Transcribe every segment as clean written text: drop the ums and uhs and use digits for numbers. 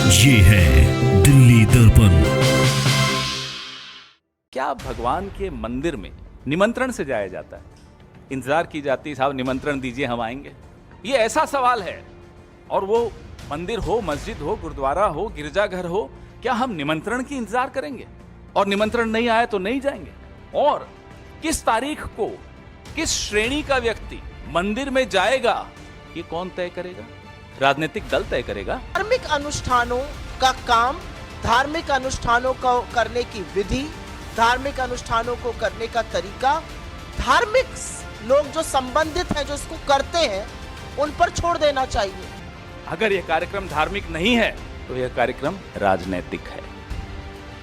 ये है दिल्ली दर्पण। क्या भगवान के मंदिर में निमंत्रण से जाया जाता है? इंतजार की जाती है, साहब निमंत्रण दीजिए हम आएंगे। ये ऐसा सवाल है, और वो मंदिर हो, मस्जिद हो, गुरुद्वारा हो, गिरजाघर हो, क्या हम निमंत्रण की इंतजार करेंगे? और निमंत्रण नहीं आए तो नहीं जाएंगे? और किस तारीख को किस श्रेणी का व्यक्ति मंदिर में जाएगा, ये कौन तय करेगा? राजनीतिक दल तय करेगा? धार्मिक अनुष्ठानों का काम, धार्मिक अनुष्ठानों को करने की विधि, धार्मिक अनुष्ठानों को करने का तरीका, धार्मिक लोग जो संबंधित हैं, जो इसको करते हैं, उन पर छोड़ देना चाहिए। अगर यह कार्यक्रम धार्मिक नहीं है तो यह कार्यक्रम राजनीतिक है।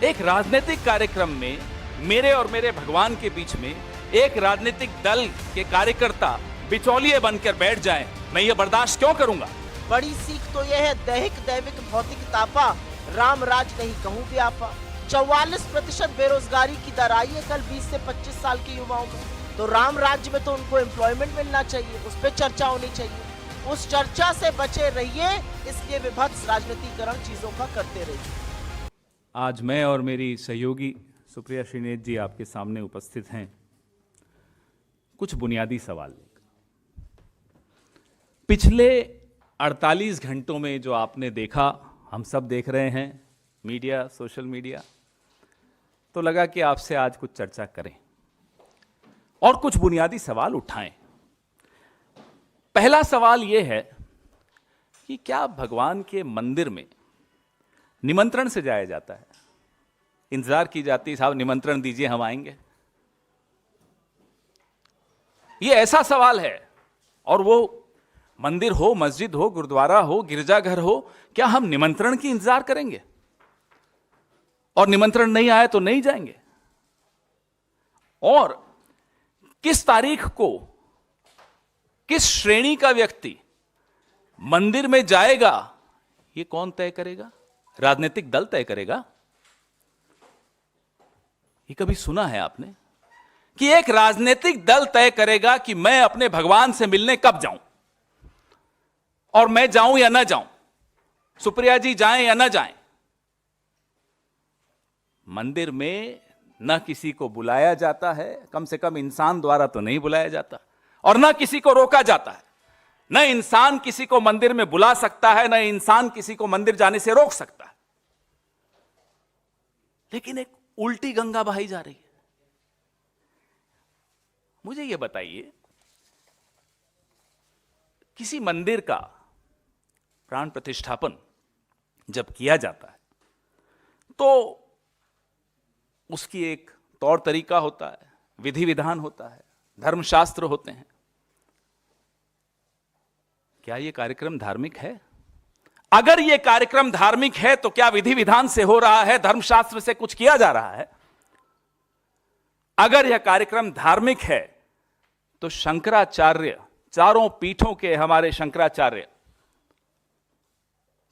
एक राजनीतिक कार्यक्रम में मेरे और मेरे भगवान के बीच में एक राजनीतिक दल के कार्यकर्ता बिचौलिए बनकर बैठ जाएं, मैं ये बर्दाश्त क्यों करूंगा? बड़ी सीख तो यह है, दैहिक दैविक भौतिक तापा, राम राज नहीं कहूं व्यापा। 44% बेरोजगारी की दर आई है कल 20 से 25 साल के युवाओं में। तो राम राज्य में तो उनको एम्प्लॉयमेंट मिलना चाहिए, उस पर चर्चा होनी चाहिए। उस चर्चा से बचे रहिए, इसलिए विभत्स राजनीतिकरण चीजों का करते रहिए। आज मैं और मेरी सहयोगी सुप्रिया श्रीनेत जी आपके सामने उपस्थित हैं कुछ बुनियादी सवाल लेकर। पिछले 48 घंटों में जो आपने देखा, हम सब देख रहे हैं, मीडिया, सोशल मीडिया, तो लगा कि आपसे आज कुछ चर्चा करें और कुछ बुनियादी सवाल उठाएं। पहला सवाल यह है कि क्या भगवान के मंदिर में निमंत्रण से जाया जाता है? इंतजार की जाती है, साहब निमंत्रण दीजिए हम आएंगे। यह ऐसा सवाल है, और वो मंदिर हो, मस्जिद हो, गुरुद्वारा हो, गिरजाघर हो, क्या हम निमंत्रण की इंतजार करेंगे? और निमंत्रण नहीं आए तो नहीं जाएंगे? और किस तारीख को किस श्रेणी का व्यक्ति मंदिर में जाएगा, ये कौन तय करेगा? राजनीतिक दल तय करेगा? ये कभी सुना है आपने कि एक राजनीतिक दल तय करेगा कि मैं अपने भगवान से मिलने कब जाऊं, और मैं जाऊं या ना जाऊं, सुप्रिया जी जाएं या ना जाएं? मंदिर में न किसी को बुलाया जाता है, कम से कम इंसान द्वारा तो नहीं बुलाया जाता, और न किसी को रोका जाता है। न इंसान किसी को मंदिर में बुला सकता है, न इंसान किसी को मंदिर जाने से रोक सकता है। लेकिन एक उल्टी गंगा बहाई जा रही है। मुझे यह बताइए, किसी मंदिर का प्राण प्रतिष्ठापन जब किया जाता है तो उसकी एक तौर तरीका होता है, विधि विधान होता है, धर्मशास्त्र होते हैं। क्या यह कार्यक्रम धार्मिक है? अगर यह कार्यक्रम धार्मिक है तो क्या विधि विधान से हो रहा है, धर्मशास्त्र से कुछ किया जा रहा है? अगर यह कार्यक्रम धार्मिक है तो शंकराचार्य, चारों पीठों के हमारे शंकराचार्य,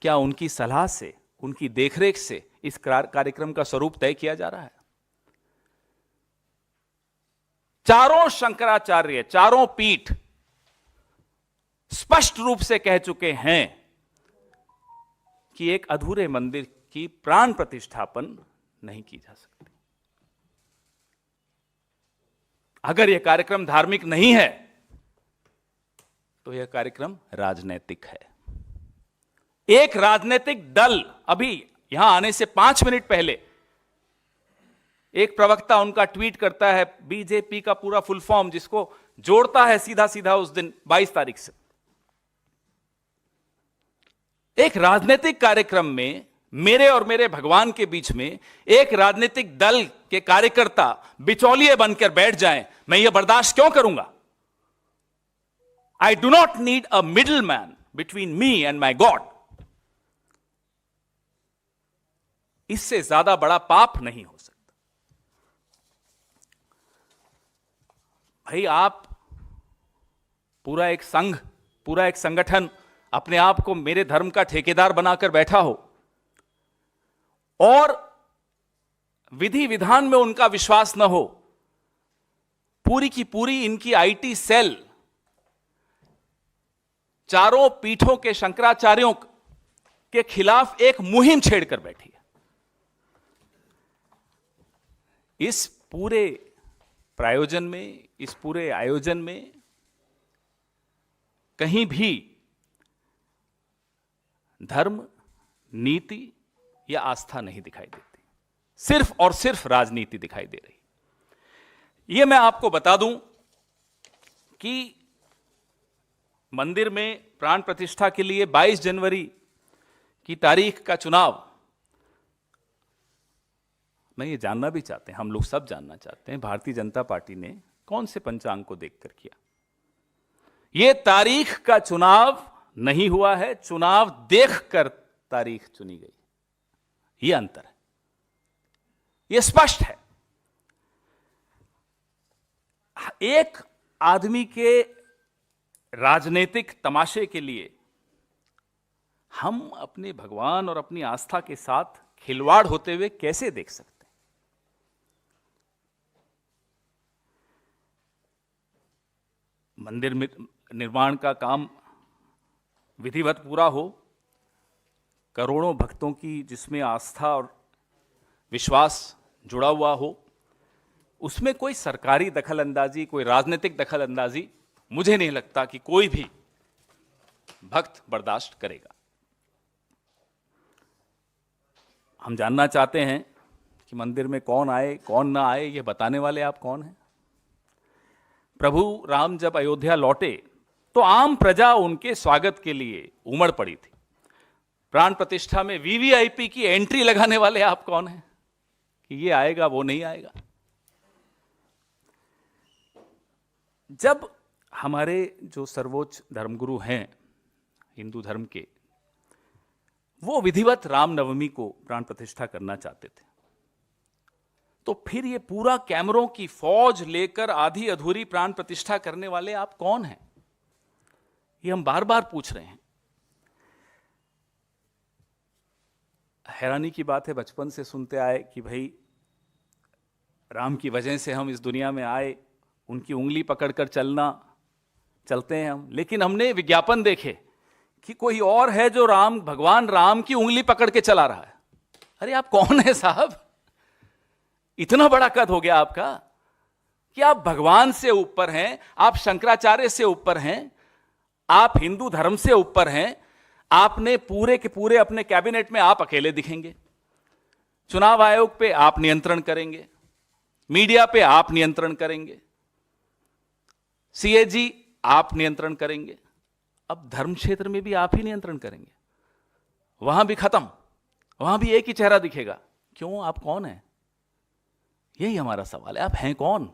क्या उनकी सलाह से, उनकी देखरेख से इस कार्यक्रम का स्वरूप तय किया जा रहा है? चारों शंकराचार्य, चारों पीठ स्पष्ट रूप से कह चुके हैं कि एक अधूरे मंदिर की प्राण प्रतिष्ठापन नहीं की जा सकती। अगर यह कार्यक्रम धार्मिक नहीं है तो यह कार्यक्रम राजनैतिक है। एक राजनीतिक दल, अभी यहां आने से 5 मिनट पहले एक प्रवक्ता उनका ट्वीट करता है, बीजेपी का पूरा फुल फॉर्म, जिसको जोड़ता है सीधा सीधा उस दिन 22 तारीख से। एक राजनीतिक कार्यक्रम में मेरे और मेरे भगवान के बीच में एक राजनीतिक दल के कार्यकर्ता बिचौलिए बनकर बैठ जाएं, मैं यह बर्दाश्त क्यों करूंगा? I do not need a middleman between me and my God. इससे ज्यादा बड़ा पाप नहीं हो सकता। भाई, आप पूरा एक संघ, पूरा एक संगठन अपने आप को मेरे धर्म का ठेकेदार बनाकर बैठा हो, और विधि विधान में उनका विश्वास न हो, पूरी की पूरी इनकी आईटी सेल चारों पीठों के शंकराचार्यों के खिलाफ एक मुहिम छेड़कर बैठी है। इस पूरे प्रायोजन में, इस पूरे आयोजन में कहीं भी धर्म, नीति या आस्था नहीं दिखाई देती, सिर्फ और सिर्फ राजनीति दिखाई दे रही। यह मैं आपको बता दूं कि मंदिर में प्राण प्रतिष्ठा के लिए 22 जनवरी की तारीख का चुनाव, मैं ये जानना भी चाहते हैं, हम लोग सब जानना चाहते हैं, भारतीय जनता पार्टी ने कौन से पंचांग को देखकर किया। ये तारीख का चुनाव नहीं हुआ है, चुनाव देखकर तारीख चुनी गई। ये अंतर है, ये स्पष्ट है। एक आदमी के राजनीतिक तमाशे के लिए हम अपने भगवान और अपनी आस्था के साथ खिलवाड़ होते हुए कैसे देख सकते हैं? मंदिर में निर्माण का काम विधिवत पूरा हो, करोड़ों भक्तों की जिसमें आस्था और विश्वास जुड़ा हुआ हो, उसमें कोई सरकारी दखलंदाजी, कोई राजनीतिक दखलंदाजी मुझे नहीं लगता कि कोई भी भक्त बर्दाश्त करेगा। हम जानना चाहते हैं कि मंदिर में कौन आए कौन ना आए, ये बताने वाले आप कौन हैं? प्रभु राम जब अयोध्या लौटे तो आम प्रजा उनके स्वागत के लिए उमड़ पड़ी थी। प्राण प्रतिष्ठा में वीवीआईपी की एंट्री लगाने वाले आप कौन हैं कि ये आएगा वो नहीं आएगा? जब हमारे जो सर्वोच्च धर्मगुरु हैं हिंदू धर्म के, वो विधिवत रामनवमी को प्राण प्रतिष्ठा करना चाहते थे, तो फिर ये पूरा कैमरों की फौज लेकर आधी अधूरी प्राण प्रतिष्ठा करने वाले आप कौन हैं? ये हम बार बार पूछ रहे हैं। हैरानी की बात है, बचपन से सुनते आए कि भाई राम की वजह से हम इस दुनिया में आए, उनकी उंगली पकड़कर चलते हैं हम, लेकिन हमने विज्ञापन देखे कि कोई और है जो भगवान राम की उंगली पकड़ के चला रहा है। अरे आप कौन है साहब? इतना बड़ा कद हो गया आपका कि आप भगवान से ऊपर हैं, आप शंकराचार्य से ऊपर हैं, आप हिंदू धर्म से ऊपर हैं। आपने पूरे के पूरे अपने कैबिनेट में आप अकेले दिखेंगे, चुनाव आयोग पे आप नियंत्रण करेंगे, मीडिया पे आप नियंत्रण करेंगे, सीएजी आप नियंत्रण करेंगे, अब धर्म क्षेत्र में भी आप ही नियंत्रण करेंगे। वहां भी खत्म, वहां भी एक ही चेहरा दिखेगा। क्यों? आप कौन हैं? यही हमारा सवाल है, आप हैं कौन?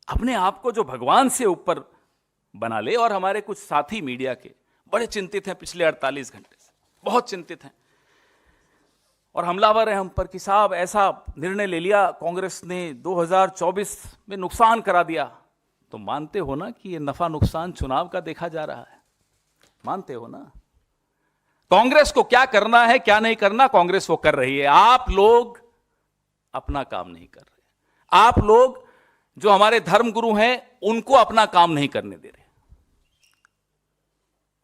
अपने आप को जो भगवान से ऊपर बना ले। और हमारे कुछ साथी मीडिया के बड़े चिंतित हैं, पिछले 48 घंटे से बहुत चिंतित हैं और हमलावर हैं हम पर कि साहब ऐसा निर्णय ले लिया कांग्रेस ने, 2024 में नुकसान करा दिया। तो मानते हो ना कि ये नफा नुकसान चुनाव का देखा जा रहा है? मानते हो ना? कांग्रेस को क्या करना है क्या नहीं करना, कांग्रेस वो कर रही है। आप लोग अपना काम नहीं कर रहे। आप लोग जो हमारे धर्मगुरु हैं उनको अपना काम नहीं करने दे रहे।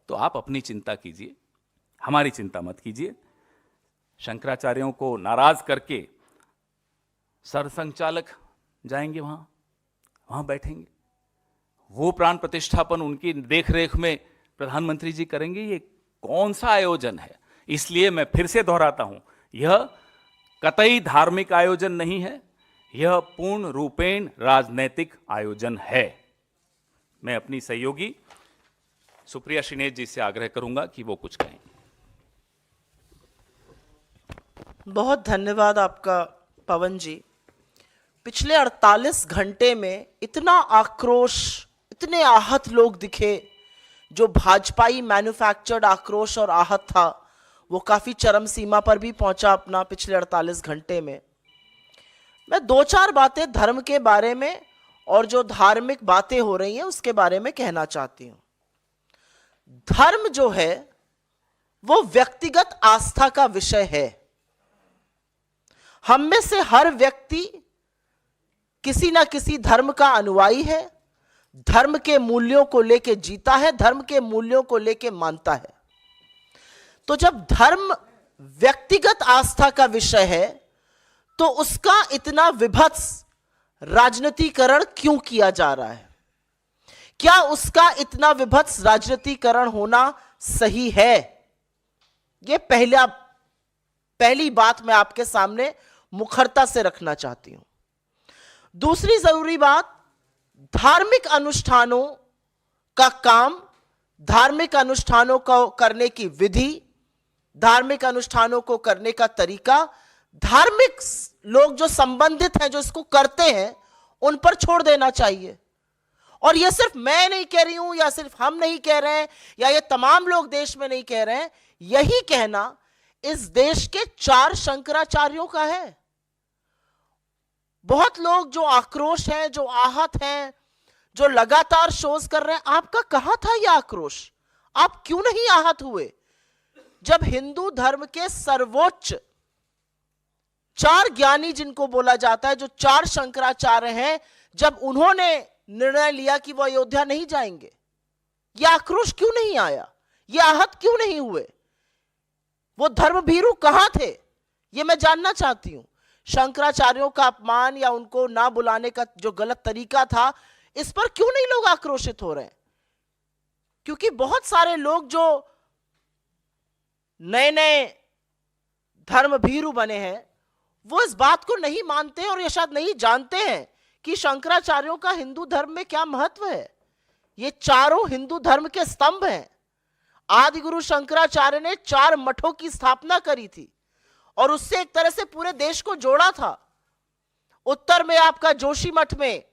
तो आप अपनी चिंता कीजिए, हमारी चिंता मत कीजिए। शंकराचार्यों को नाराज करके सरसंघचालक जाएंगे वहां बैठेंगे, वो प्राण प्रतिष्ठापन उनकी देखरेख में प्रधानमंत्री जी करेंगे। ये कौन सा आयोजन है? इसलिए मैं फिर से दोहराता हूं, यह कतई धार्मिक आयोजन नहीं है, यह पूर्ण रूपेण राजनैतिक आयोजन है। मैं अपनी सहयोगी सुप्रिया श्रीनेत जी से आग्रह करूंगा कि वो कुछ कहें। बहुत धन्यवाद आपका पवन जी। पिछले 48 घंटे में इतना आक्रोश, इतने आहत लोग दिखे। जो भाजपाई मैन्युफैक्चर्ड आक्रोश और आहत था वो काफी चरम सीमा पर भी पहुंचा अपना पिछले 48 घंटे में। मैं 2-4 बातें धर्म के बारे में और जो धार्मिक बातें हो रही हैं उसके बारे में कहना चाहती हूं। धर्म जो है वो व्यक्तिगत आस्था का विषय है। हम में से हर व्यक्ति किसी ना किसी धर्म का अनुयायी है, धर्म के मूल्यों को लेके जीता है, धर्म के मूल्यों को लेके मानता है। तो जब धर्म व्यक्तिगत आस्था का विषय है तो उसका इतना विभत्स राजनीतिकरण क्यों किया जा रहा है? क्या उसका इतना विभत्स राजनीतिकरण होना सही है? यह पहली बात मैं आपके सामने मुखरता से रखना चाहती हूं। दूसरी जरूरी बात, धार्मिक अनुष्ठानों का काम, धार्मिक अनुष्ठानों को करने की विधि, धार्मिक अनुष्ठानों को करने का तरीका, धार्मिक लोग जो संबंधित हैं, जो इसको करते हैं, उन पर छोड़ देना चाहिए। और यह सिर्फ मैं नहीं कह रही हूं, या सिर्फ हम नहीं कह रहे हैं, या ये तमाम लोग देश में नहीं कह रहे हैं, यही कहना इस देश के 4 शंकराचार्यों का है। बहुत लोग जो आक्रोश हैं, जो आहत हैं, जो लगातार शोज कर रहे हैं, आपका कहां था यह आक्रोश? आप क्यों नहीं आहत हुए जब हिंदू धर्म के सर्वोच्च 4 ज्ञानी जिनको बोला जाता है, जो 4 शंकराचार्य हैं, जब उन्होंने निर्णय लिया कि वो अयोध्या नहीं जाएंगे? यह आक्रोश क्यों नहीं आया? यह आहत क्यों नहीं हुए? वो धर्मभीरू कहां थे? यह मैं जानना चाहती हूं। शंकराचार्यों का अपमान या उनको ना बुलाने का जो गलत तरीका था, इस पर क्यों नहीं लोग आक्रोशित हो रहे हैं? क्योंकि बहुत सारे लोग जो नए नए धर्मभीरू बने हैं, वो इस बात को नहीं मानते और या शायद नहीं जानते हैं कि शंकराचार्यों का हिंदू धर्म में क्या महत्व है। ये चारों हिंदू धर्म के स्तंभ हैं। आदि गुरु शंकराचार्य ने 4 मठों की स्थापना करी थी और उससे एक तरह से पूरे देश को जोड़ा था। उत्तर में आपका जोशी मठ में,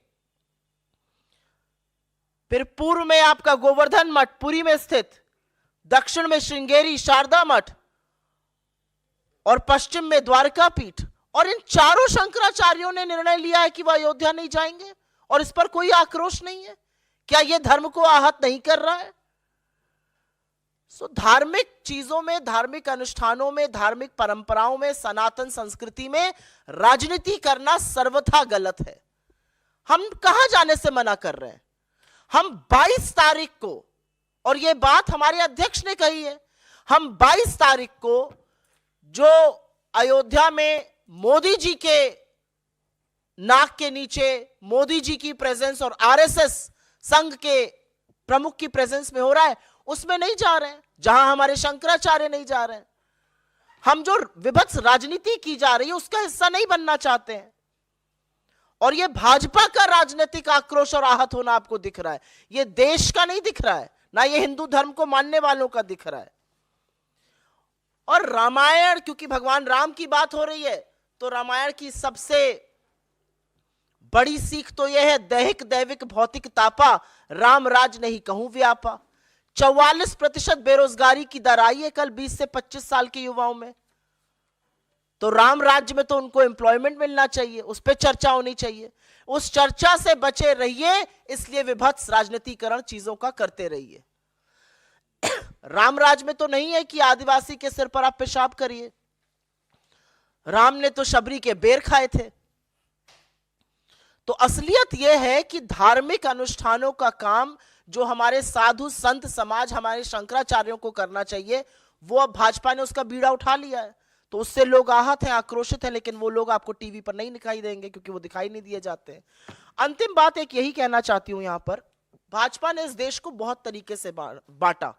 फिर पूर्व में आपका गोवर्धन मठ पुरी में स्थित, दक्षिण में श्रृंगेरी शारदा मठ और पश्चिम में द्वारका पीठ। और इन चारों शंकराचार्यों ने निर्णय लिया है कि वह अयोध्या नहीं जाएंगे और इस पर कोई आक्रोश नहीं है। क्या यह धर्म को आहत नहीं कर रहा है? धार्मिक चीजों में, धार्मिक अनुष्ठानों में, धार्मिक परंपराओं में, सनातन संस्कृति में राजनीति करना सर्वथा गलत है। हम कहां जाने से मना कर रहे हैं? हम 22 तारीख को, और यह बात हमारे अध्यक्ष ने कही है, हम 22 तारीख को जो अयोध्या में मोदी जी के नाक के नीचे मोदी जी की प्रेजेंस और आरएसएस संघ के प्रमुख की प्रेजेंस में हो रहा है, उसमें नहीं जा रहे हैं, जहां हमारे शंकराचार्य नहीं जा रहे हैं। हम जो विभत्स राजनीति की जा रही है उसका हिस्सा नहीं बनना चाहते हैं। और यह भाजपा का राजनीतिक आक्रोश और आहत होना आपको दिख रहा है, यह देश का नहीं दिख रहा है, ना यह हिंदू धर्म को मानने वालों का दिख रहा है। और रामायण, क्योंकि भगवान राम की बात हो रही है, तो रामायण की सबसे बड़ी सीख तो यह है, दैहिक दैविक भौतिक तापा, राम राज नहीं कहूं व्यापा। 44% बेरोजगारी की दर आई है कल 20 से 25 साल के युवाओं में। तो राम राज्य में तो उनको एम्प्लॉयमेंट मिलना चाहिए, उस पर चर्चा होनी चाहिए। उस चर्चा से बचे रहिए, इसलिए विभत्स राजनीतिकरण चीजों का करते रहिए। राम राज में तो नहीं है कि आदिवासी के सिर पर आप पेशाब करिए। राम ने तो शबरी के बेर खाए थे। तो असलियत यह है कि धार्मिक अनुष्ठानों का काम जो हमारे साधु संत समाज, हमारे शंकराचार्यों को करना चाहिए, वो अब भाजपा ने उसका बीड़ा उठा लिया है। तो उससे लोग आहत हैं, आक्रोशित हैं, लेकिन वो लोग आपको टीवी पर नहीं दिखाई देंगे क्योंकि वो दिखाई नहीं दिए जाते हैं। अंतिम बात एक यही कहना चाहती हूं, यहां पर भाजपा ने इस देश को बहुत तरीके से बांटा।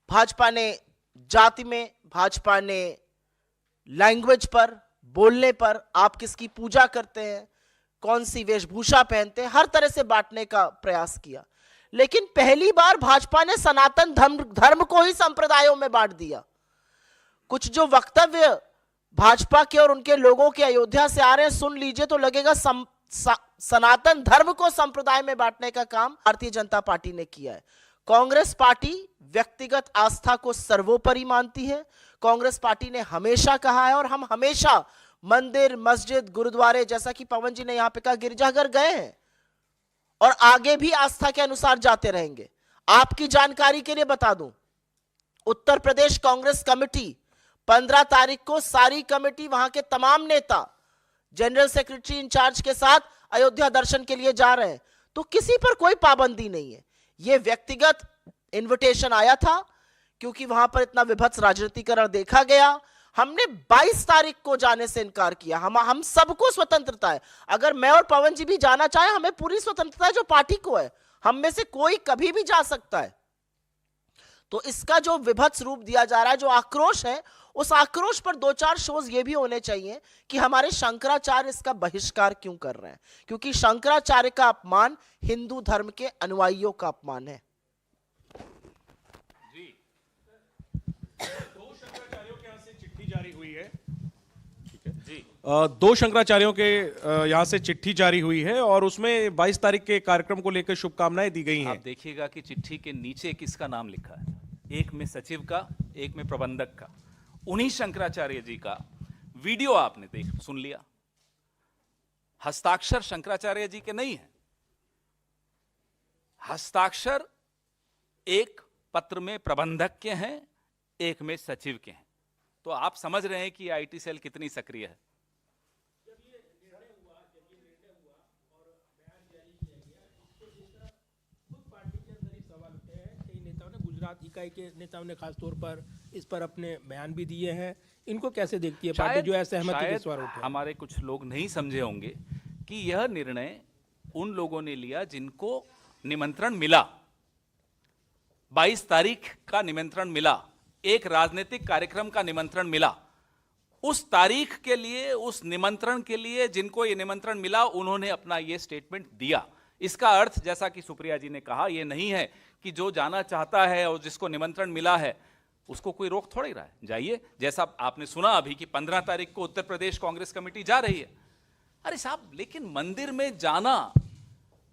भाजपा ने जाति में, भाजपा ने लैंग्वेज पर, बोलने पर, आप किसकी पूजा करते हैं, कौन सी वेशभूषा पहनते हैं, हर तरह से बांटने का प्रयास किया। लेकिन पहली बार भाजपा ने सनातन धर्म को ही संप्रदायों में बांट दिया। कुछ जो वक्तव्य भाजपा के और उनके लोगों के अयोध्या से आ रहे हैं, सुन लीजिए तो लगेगा सनातन धर्म को संप्रदाय में बांटने का काम भारतीय जनता पार्टी ने किया है। कांग्रेस पार्टी व्यक्तिगत आस्था को सर्वोपरि मानती है। कांग्रेस पार्टी ने हमेशा कहा है, और हम हमेशा मंदिर, मस्जिद, गुरुद्वारे, जैसा कि पवन जी ने यहां पे कहा, गिरजाघर गए हैं और आगे भी आस्था के अनुसार जाते रहेंगे। आपकी जानकारी के लिए बता दूं, उत्तर प्रदेश कांग्रेस कमेटी 15 तारीख को सारी कमेटी, वहां के तमाम नेता जनरल सेक्रेटरी इंचार्ज के साथ अयोध्या दर्शन के लिए जा रहे हैं। तो किसी पर कोई पाबंदी नहीं है। यह व्यक्तिगत इनविटेशन आया था क्योंकि वहां पर इतना विभत्स राजनीतिकरण देखा गया। हमने 22 तारीख को जाने से इनकार किया। हम सबको स्वतंत्रता है, अगर मैं और पवन जी भी जाना चाहे हमें पूरी स्वतंत्रता है जो पार्टी को है, हम में से कोई कभी भी जा सकता है। तो इसका जो विभत्स रूप दिया जा रहा है, जो आक्रोश है, उस आक्रोश पर 2-4 शोज ये भी होने चाहिए कि हमारे शंकराचार्य इसका बहिष्कार क्यों कर रहे हैं, क्योंकि शंकराचार्य का अपमान हिंदू धर्म के अनुयायियों का अपमान है। दो शंकराचार्यों के यहाँ से चिट्ठी जारी हुई है। ठीक है जी। दो शंकराचार्यों के यहाँ से चिट्ठी जारी हुई है और उसमें 22 तारीख के कार्यक्रम को लेकर शुभकामनाएं दी गई हैं। आप देखिएगा कि चिट्ठी के नीचे किसका नाम लिखा है, एक में सचिव का, एक में प्रबंधक का। उन्हीं शंकराचार्य जी का वीडियो आपने सुन लिया। हस्ताक्षर शंकराचार्य जी के नहीं है, हस्ताक्षर एक पत्र में प्रबंधक के हैं, एक में सचिव के हैं। तो आप समझ रहे हैं कि आईटी सेल कितनी सक्रिय है। गुजरात इकाई के नेताओं ने खास तौर पर इस पर अपने बयान भी दिए हैं। इनको कैसे देखती है पार्टी जो ऐसे सहमति के स्वर उठे? हमारे कुछ लोग नहीं समझे होंगे कि यह निर्णय उन लोगों ने लिया जिनको निमंत्रण मिला। 22 तारीख का निमंत्रण मिला, एक राजनीतिक कार्यक्रम का निमंत्रण मिला। उस तारीख के लिए, उस निमंत्रण के लिए जिनको ये निमंत्रण मिला, उन्होंने अपना ये स्टेटमेंट दिया। इसका अर्थ, जैसा कि सुप्रिया जी ने कहा, यह नहीं है कि जो जाना चाहता है और जिसको निमंत्रण मिला है उसको कोई रोक थोड़ी रहा है, जाइए। जैसा आपने सुना अभी कि 15 तारीख को उत्तर प्रदेश कांग्रेस कमेटी जा रही है। अरे साहब, लेकिन मंदिर में जाना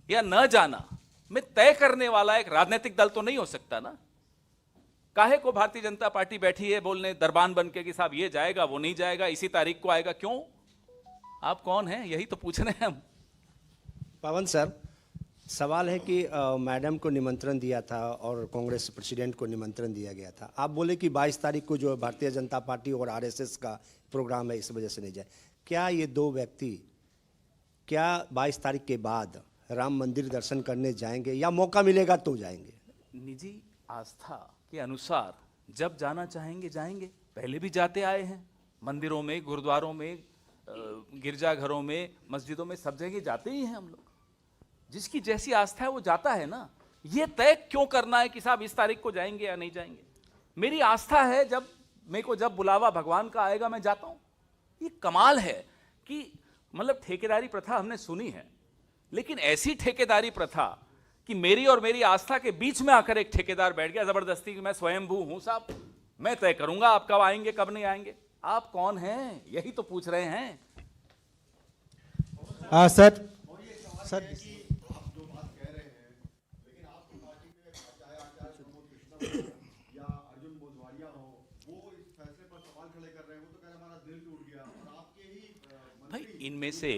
या न जाना में तय करने वाला एक राजनीतिक दल तो नहीं हो सकता ना। काहे को भारतीय जनता पार्टी बैठी है बोलने दरबान बन के कि साहब ये जाएगा, वो नहीं जाएगा, इसी तारीख को आएगा। क्यों? आप कौन हैं? यही तो पूछ रहे हैं हम। पवन सर, सवाल है कि मैडम को निमंत्रण दिया था और कांग्रेस प्रेसिडेंट को निमंत्रण दिया गया था। आप बोले कि 22 तारीख को जो भारतीय जनता पार्टी और आरएसएस का प्रोग्राम है, इस वजह से नहीं जाए। क्या ये दो व्यक्ति क्या 22 तारीख के बाद राम मंदिर दर्शन करने जाएंगे या मौका मिलेगा तो जाएंगे? निजी आस्था के अनुसार जब जाना चाहेंगे जाएंगे। पहले भी जाते आए हैं, मंदिरों में, गुरुद्वारों में, गिरजाघरों में, मस्जिदों में, सब जगह जाते ही हैं हम लोग। जिसकी जैसी आस्था है वो जाता है ना। ये तय क्यों करना है कि साहब इस तारीख को जाएंगे या नहीं जाएंगे? मेरी आस्था है, जब मेरे को जब बुलावा भगवान का आएगा मैं जाता हूं। ये कमाल है कि मतलब ठेकेदारी प्रथा हमने सुनी है, लेकिन ऐसी ठेकेदारी प्रथा कि मेरी और मेरी आस्था के बीच में आकर एक ठेकेदार बैठ गया जबरदस्ती कि मैं स्वयंभू हूं साहब, मैं तय करूंगा आप कब आएंगे कब नहीं आएंगे। आप कौन हैं? यही तो पूछ रहे हैं। सर भाई, इनमें से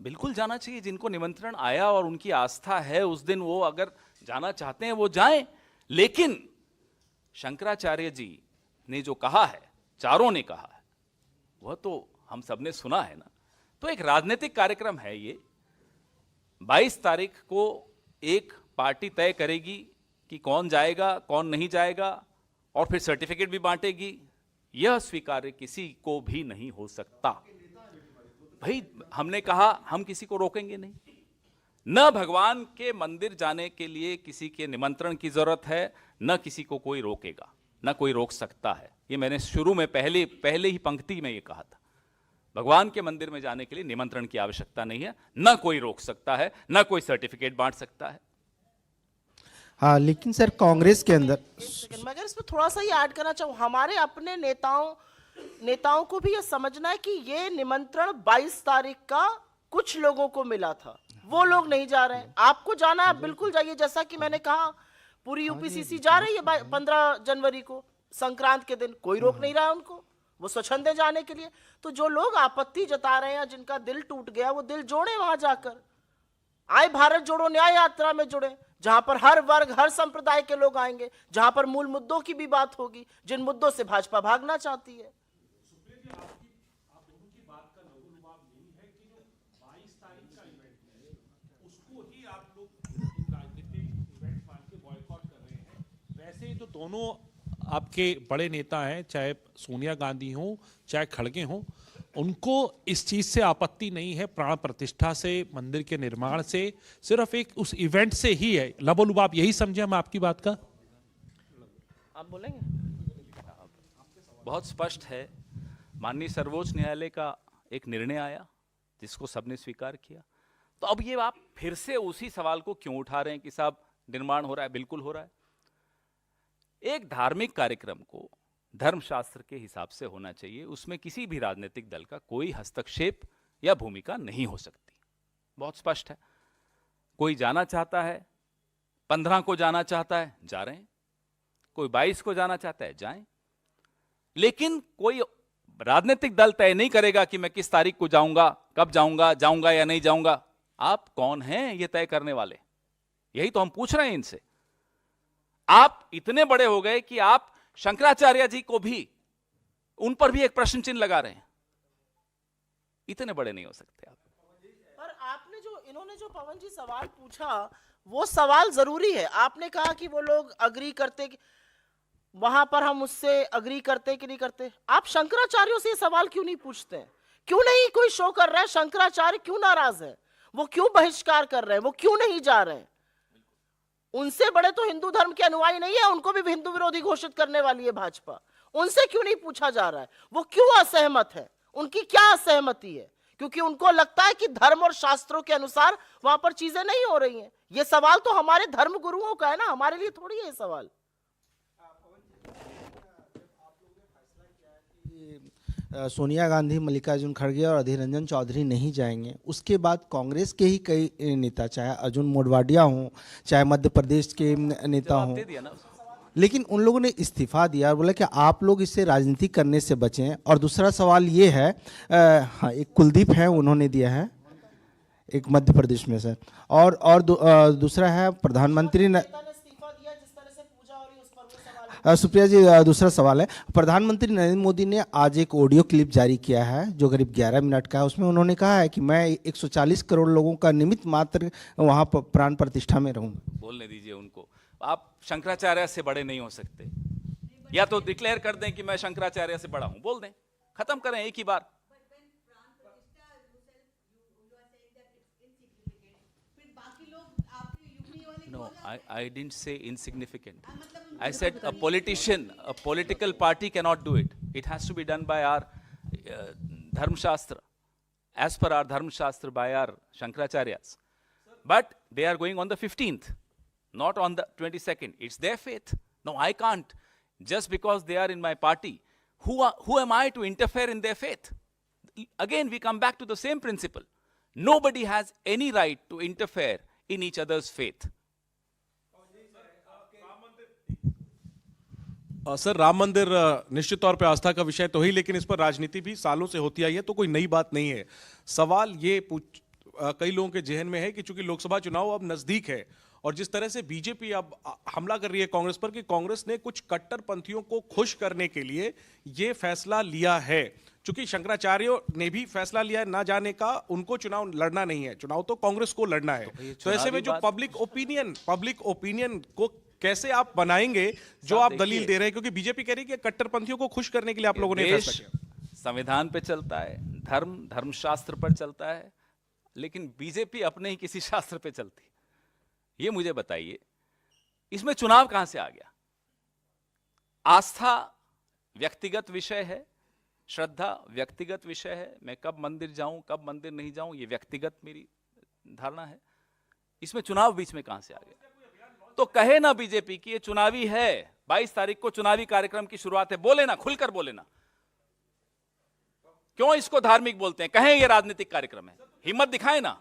बिल्कुल जाना चाहिए जिनको निमंत्रण आया और उनकी आस्था है, उस दिन वो अगर जाना चाहते हैं वो जाएं। लेकिन शंकराचार्य जी ने जो कहा है, चारों ने कहा है, वह तो हम सबने सुना है ना। तो एक राजनीतिक कार्यक्रम है ये। 22 तारीख को एक पार्टी तय करेगी कि कौन जाएगा कौन नहीं जाएगा, और फिर सर्टिफिकेट भी बांटेगी। यह स्वीकार्य किसी को भी नहीं हो सकता। भाई, हमने कहा हम किसी को रोकेंगे नहीं। न भगवान के मंदिर जाने के लिए किसी के निमंत्रण की जरूरत है, न किसी को कोई रोकेगा, न कोई रोक सकता है। ये मैंने शुरू में पहले ही पंक्ति में ये कहा था। भगवान के मंदिर में जाने के लिए निमंत्रण की आवश्यकता नहीं है, न कोई रोक सकता है, न कोई सर्टिफिकेट बांट सकता है। हाँ, लेकिन सर कांग्रेस के अंदर मैं अगर इसमें थोड़ा सा ही ऐड करना चाहूँ, हमारे अपने नेताओं को भी ये समझना है कि ये निमंत्रण 22 तारीख का कुछ लोगों को मिला था, वो लोग नहीं जा रहे हैं। आपको जाना है आप बिल्कुल जाइए। जैसा कि मैंने कहा, पूरी यूपीसीसी जा रही है 15 जनवरी को, संक्रांत के दिन। कोई रोक नहीं रहा है उनको, वो स्वच्छंदे जाने के लिए। तो जो लोग आपत्ति जता रहे हैं, जिनका दिल टूट गया, वो दिल जोड़े वहां जाकर। आए भारत जोड़ो न्याय यात्रा में जुड़े, जहां पर हर वर्ग हर संप्रदाय के लोग आएंगे, जहां पर मूल मुद्दों की भी बात होगी, जिन मुद्दों से भाजपा भागना चाहती है। तो दोनों आपके बड़े नेता हैं, चाहे सोनिया गांधी हो चाहे खड़गे हो, उनको इस चीज से आपत्ति नहीं है, प्राण प्रतिष्ठा से, मंदिर के निर्माण से, सिर्फ एक उस इवेंट से ही है। लबोलुब आप यही समझे हम आपकी बात का? आप बोलेंगे? बहुत स्पष्ट है। माननीय सर्वोच्च न्यायालय का एक निर्णय आया जिसको सबने स्वीकार किया। तो अब ये आप फिर से उसी सवाल को क्यों उठा रहे हैं कि साहब निर्माण हो रहा है? बिल्कुल हो रहा है। एक धार्मिक कार्यक्रम को धर्मशास्त्र के हिसाब से होना चाहिए, उसमें किसी भी राजनीतिक दल का कोई हस्तक्षेप या भूमिका नहीं हो सकती। बहुत स्पष्ट है। कोई जाना चाहता है, 15 को जाना चाहता है, जा रहे हैं। कोई 22 को जाना चाहता है, जाएं। लेकिन कोई राजनीतिक दल तय नहीं करेगा कि मैं किस तारीख को जाऊंगा, कब जाऊंगा, जाऊंगा या नहीं जाऊंगा। आप कौन हैं ये तय करने वाले? यही तो हम पूछ रहे हैं इनसे। आप इतने बड़े हो गए कि आप शंकराचार्य जी को भी, उन पर भी एक प्रश्न चिन्ह लगा रहे हैं। इतने बड़े नहीं हो सकते आप। पर आपने इन्होंने जो पवन जी सवाल पूछा, वो सवाल जरूरी है। आपने कहा कि वो लोग अग्री करते, वहां पर हम उससे अग्री करते कि नहीं करते। आप शंकराचार्यों से सवाल क्यों नहीं पूछते हैं? क्यों नहीं कोई शो कर रहा है? शंकराचार्य क्यों नाराज है? वो क्यों बहिष्कार कर रहे हैं? वो क्यों नहीं जा रहे हैं? उनसे बड़े तो हिंदू धर्म के अनुयायी नहीं है, उनको भी हिंदू विरोधी घोषित करने वाली है भाजपा। उनसे क्यों नहीं पूछा जा रहा है? वो क्यों असहमत है? उनकी क्या असहमति है? क्योंकि उनको लगता है कि धर्म और शास्त्रों के अनुसार वहां पर चीजें नहीं हो रही हैं। ये सवाल तो हमारे धर्म गुरुओं का है ना, हमारे लिए थोड़ी है ये सवाल। सोनिया गांधी, मल्लिकार्जुन खड़गे और अधीर रंजन चौधरी नहीं जाएंगे, उसके बाद कांग्रेस के ही कई नेता, चाहे अर्जुन मोढवाडिया हों, चाहे मध्य प्रदेश के नेता हों, लेकिन उन लोगों ने इस्तीफा दिया। बोला कि आप लोग इससे राजनीति करने से बचें। और दूसरा सवाल ये है, हाँ, एक कुलदीप है, उन्होंने दिया है, एक मध्य प्रदेश में सर। और दूसरा है प्रधानमंत्री ने सुप्रिया जी, दूसरा सवाल है, प्रधानमंत्री नरेंद्र मोदी ने आज एक ऑडियो क्लिप जारी किया है जो करीब 11 मिनट का है। उसमें उन्होंने कहा है कि मैं 140 करोड़ लोगों का निमित्त मात्र वहां पर प्राण प्रतिष्ठा में रहूंगा। बोलने दीजिए उनको। आप शंकराचार्य से बड़े नहीं हो सकते। या तो डिक्लेयर कर दें कि मैं शंकराचार्य से बड़ा हूं, बोल दें, खत्म करें एक ही बार। No, I didn't say insignificant. I said a political party cannot do it. It has to be done by our Dharma Shastra, as per our Dharma Shastra by our Shankaracharyas. But they are going on the 15th, not on the 22nd. It's their faith. No, I can't. Just because they are in my party, who am I to interfere in their faith? Again, we come back to the same principle. Nobody has any right to interfere in each other's faith. Sir, Ram मंदिर निश्चित तौर पे आस्था का विषय तो ही, लेकिन इस पर राजनीति भी सालों से होती आई है, तो कोई नई बात नहीं है। सवाल ये कई लोगों के जहन में है कि चूंकि लोकसभा चुनाव अब नजदीक है और जिस तरह से बीजेपी अब हमला कर रही है कांग्रेस पर, कि कांग्रेस ने कुछ कट्टरपंथियों को खुश करने के लिए ये फैसला लिया है। चूंकि शंकराचार्यों ने भी फैसला लिया है ना जाने का, उनको चुनाव लड़ना नहीं है, चुनाव तो कांग्रेस को लड़ना है। तो ऐसे में जो पब्लिक ओपिनियन को कैसे आप बनाएंगे जो आप दलील दे रहे हैं? क्योंकि बीजेपी कह रही है कि कट्टरपंथियों को खुश करने के लिए आप लोगों ने फैसला किया। संविधान पे चलता है, धर्मशास्त्र पर चलता है, लेकिन बीजेपी अपने ही किसी शास्त्र पे चलती है। ये मुझे बताइए, इसमें चुनाव कहां से आ गया? आस्था व्यक्तिगत विषय है, श्रद्धा व्यक्तिगत विषय है। मैं कब मंदिर जाऊं, कब मंदिर नहीं जाऊं, ये व्यक्तिगत मेरी धारणा है। इसमें चुनाव बीच में कहां से आ गया? तो कहे ना बीजेपी कि ये चुनावी है, 22 तारीख को चुनावी कार्यक्रम की शुरुआत है, बोले ना, खुलकर बोले ना। क्यों इसको धार्मिक बोलते हैं? कहें ये राजनीतिक कार्यक्रम है, हिम्मत दिखाए ना।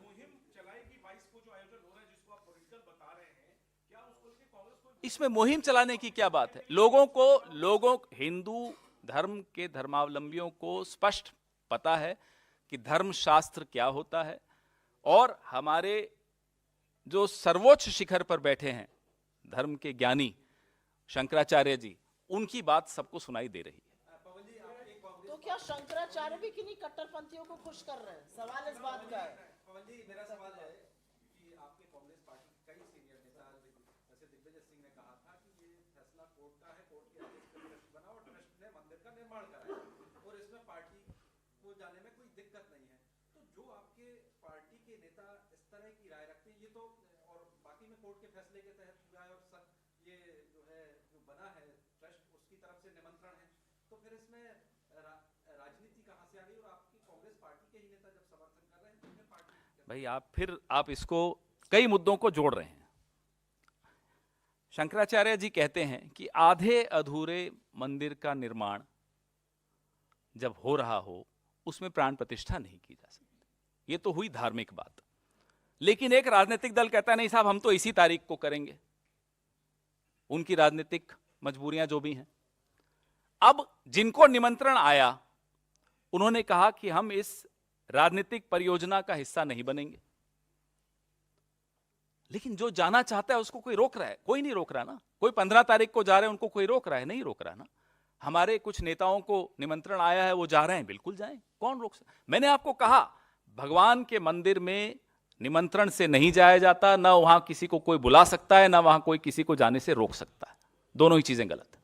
इसमें मुहिम चलाने की क्या बात है? लोगों हिंदू धर्म के धर्मावलंबियों को स्पष्ट पता है कि धर्मशास्त्र क्या होता है, और हमारे जो सर्वोच्च शिखर पर बैठे हैं धर्म के ज्ञानी शंकराचार्य जी, उनकी बात सबको सुनाई दे रही है। तो क्या शंकराचार्य भी किन्हीं कट्टरपंथियों को खुश कर रहे हैं? सवाल इस बात का है। पवन जी, मेरा सवाल है कि आपके कांग्रेस पार्टी के कई सीनियर नेता जैसे दिग्विजय सिंह ने कहा था कि ये फैसला कोर्ट जाने में कोई दिक्कत नहीं है। तो जो आपके पार्टी के नेता इस तरह की राय रखते हैं, ये तो और बाकी में कोर्ट के फैसले के तहत हुआ है, और ये जो है जो बना है ट्रस्ट उसकी तरफ से निमंत्रण है, तो फिर इसमें राजनीति कहाँ से आ गई? और आपकी कांग्रेस पार्टी के ही नेता जब समर्थन कर रहे हैं तो फिर पार्टी भाई आप इसको कई मुद्दों को जोड़ रहे हैं। शंकराचार्य जी कहते हैं कि आधे अधूरे मंदिर का निर्माण जब हो रहा हो उसमें प्राण प्रतिष्ठा नहीं की जा सकती। ये तो हुई धार्मिक बात, लेकिन एक राजनीतिक दल कहता है नहीं साहब हम तो इसी तारीख को करेंगे, उनकी राजनीतिक मजबूरियां जो भी हैं। अब जिनको निमंत्रण आया उन्होंने कहा कि हम इस राजनीतिक परियोजना का हिस्सा नहीं बनेंगे, लेकिन जो जाना चाहता है उसको कोई रोक रहा है? कोई नहीं रोक रहा ना। कोई 15 तारीख को जा रहे हैं, उनको कोई रोक रहा है? नहीं रोक रहा ना। हमारे कुछ नेताओं को निमंत्रण आया है, वो जा रहे हैं, बिल्कुल जाएं, कौन रोक सकता? मैंने आपको कहा भगवान के मंदिर में निमंत्रण से नहीं जाया जाता, ना वहां किसी को कोई बुला सकता है, ना वहां कोई किसी को जाने से रोक सकता है। दोनों ही चीजें गलत है।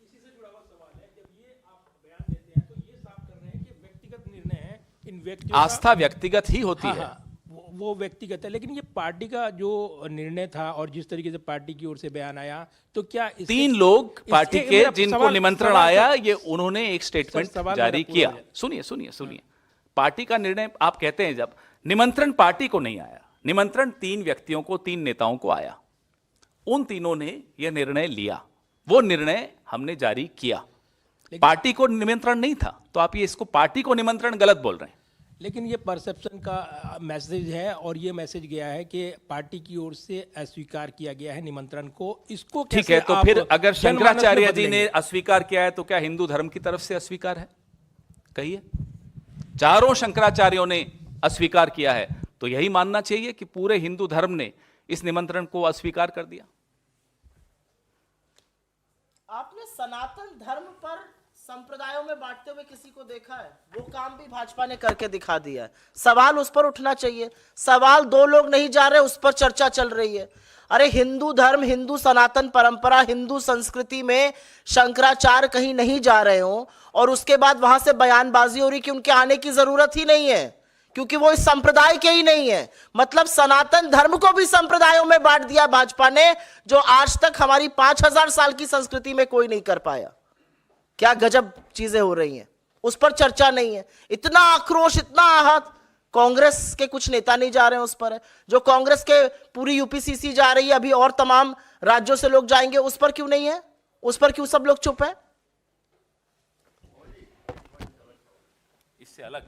इसी से जुड़ा हुआ सवाल है, जब ये आप बयान देते हैं तो ये साफ कर रहे हैं कि व्यक्तिगत निर्णय है, इन व्यक्तियों का- आस्था व्यक्तिगत ही होती है। वो व्यक्तिगत है, लेकिन ये पार्टी का जो निर्णय था और जिस तरीके से पार्टी की ओर से बयान आया, तो क्या 3 लोग पार्टी के जिनको निमंत्रण आया, ये उन्होंने एक स्टेटमेंट सवाल जारी मेरा पूरा किया। हो जाए। सुनिए पार्टी का निर्णय आप कहते हैं, जब निमंत्रण पार्टी को नहीं आया, निमंत्रण 3 व्यक्तियों को, 3 नेताओं को आया, उन तीनों ने यह निर्णय लिया, वो निर्णय हमने जारी किया। पार्टी को निमंत्रण नहीं था, तो आप ये इसको पार्टी को निमंत्रण गलत बोल रहे हैं। लेकिन ये परसेप्शन का मैसेज है, और ये मैसेज गया है कि पार्टी की ओर से अस्वीकार किया गया है निमंत्रण को। इसको ठीक कैसे है, तो आप फिर अगर जनमानस में शंकराचार्य जी बदलेंगे? ने अस्वीकार किया है तो क्या हिंदू धर्म की तरफ से अस्वीकार है? कहिए। चारों शंकराचार्यों ने अस्वीकार किया है, तो यही मानना चाहिए कि पूरे हिंदू धर्म ने इस निमंत्रण को अस्वीकार कर दिया। आपने सनातन धर्म पर संप्रदायों में बांटते हुए किसी को देखा है? वो काम भी भाजपा ने करके दिखा दिया है। सवाल उस पर उठना चाहिए। सवाल 2 लोग नहीं जा रहे, उस पर चर्चा चल रही है। अरे हिंदू धर्म, हिंदू सनातन परंपरा, हिंदू संस्कृति में शंकराचार्य कहीं नहीं जा रहे हो और उसके बाद वहां से बयानबाजी हो रही कि उनके आने की जरूरत ही नहीं है क्योंकि वो इस संप्रदाय के ही नहीं है। मतलब सनातन धर्म को भी संप्रदायों में बांट दिया भाजपा ने, जो आज तक हमारी 5000 साल की संस्कृति में कोई नहीं कर पाया। क्या गजब चीजें हो रही हैं, उस पर चर्चा नहीं है। इतना आक्रोश, इतना आहत, कांग्रेस के कुछ नेता नहीं जा रहे हैं उस पर है। जो कांग्रेस के पूरी यूपीसीसी जा रही है, अभी और तमाम राज्यों से लोग जाएंगे, उस पर क्यों नहीं है? उस पर क्यों सब लोग चुप है? इससे अलग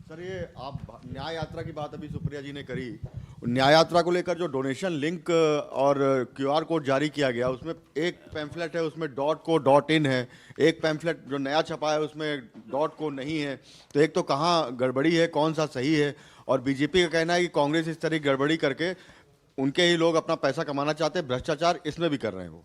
सर, ये आप न्याय यात्रा की बात अभी सुप्रिया जी ने करी, न्याय यात्रा को लेकर जो डोनेशन लिंक और क्यूआर कोड जारी किया गया, उसमें एक पैम्फलेट है, उसमें .co.in है, एक पैम्फलेट जो नया छपा है उसमें .co नहीं है। तो एक तो कहाँ गड़बड़ी है, कौन सा सही है? और बीजेपी का कहना है कि कांग्रेस इस तरह की गड़बड़ी करके उनके ही लोग अपना पैसा कमाना चाहते हैं, भ्रष्टाचार इसमें भी कर रहे हैं वो।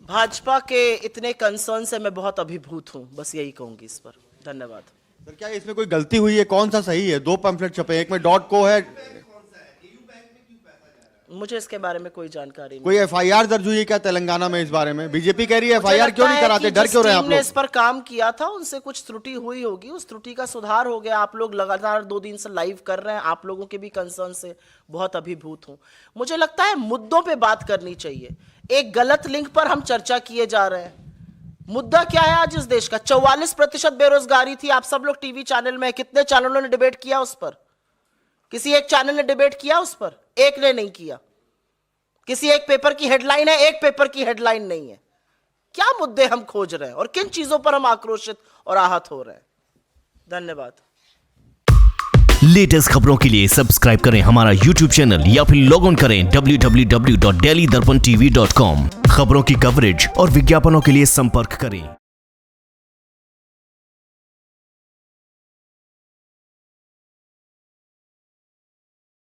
भाजपा के इतने कंसर्न से मैं बहुत अभिभूत हूं, बस यही कहूंगी इस पर। धन्यवाद। सर, क्या इसमें कोई गलती हुई है? कौन सा सही है? 2 पैम्फलेट छपे, एक में .co है। मुझे इसके बारे में कोई जानकारी नहीं। कोई एफआईआर दर्ज हुई है क्या तेलंगाना में इस बारे में? बीजेपी कह रही है एफआईआर क्यों नहीं कराते, डर क्यों रहे हैं आप ने इस लोग? पर काम किया था, उनसे कुछ त्रुटि हुई होगी, उस त्रुटि का सुधार हो गया। आप लोग लगातार 2 दिन से लाइव कर रहे हैं, आप लोगों के भी कंसर्न से बहुत अभिभूत हूं। मुझे लगता है मुद्दों पे बात करनी चाहिए। एक गलत लिंक पर हम चर्चा किए जा रहे हैं। मुद्दा क्या है आज इस देश का? 44% बेरोजगारी थी। आप सब लोग टीवी चैनल में, कितने चैनलों ने डिबेट किया उस पर? किसी एक चैनल ने डिबेट किया उस पर? एक ने नहीं किया। किसी एक पेपर की हेडलाइन है, एक पेपर की हेडलाइन नहीं है। क्या मुद्दे हम खोज रहे हैं और किन चीजों पर हम आक्रोशित और आहत हो रहे हैं? धन्यवाद। लेटेस्ट खबरों के लिए सब्सक्राइब करें हमारा YouTube चैनल या फिर लॉग ऑन करें www.delhidarpantv.com। खबरों की कवरेज और विज्ञापनों के लिए संपर्क करें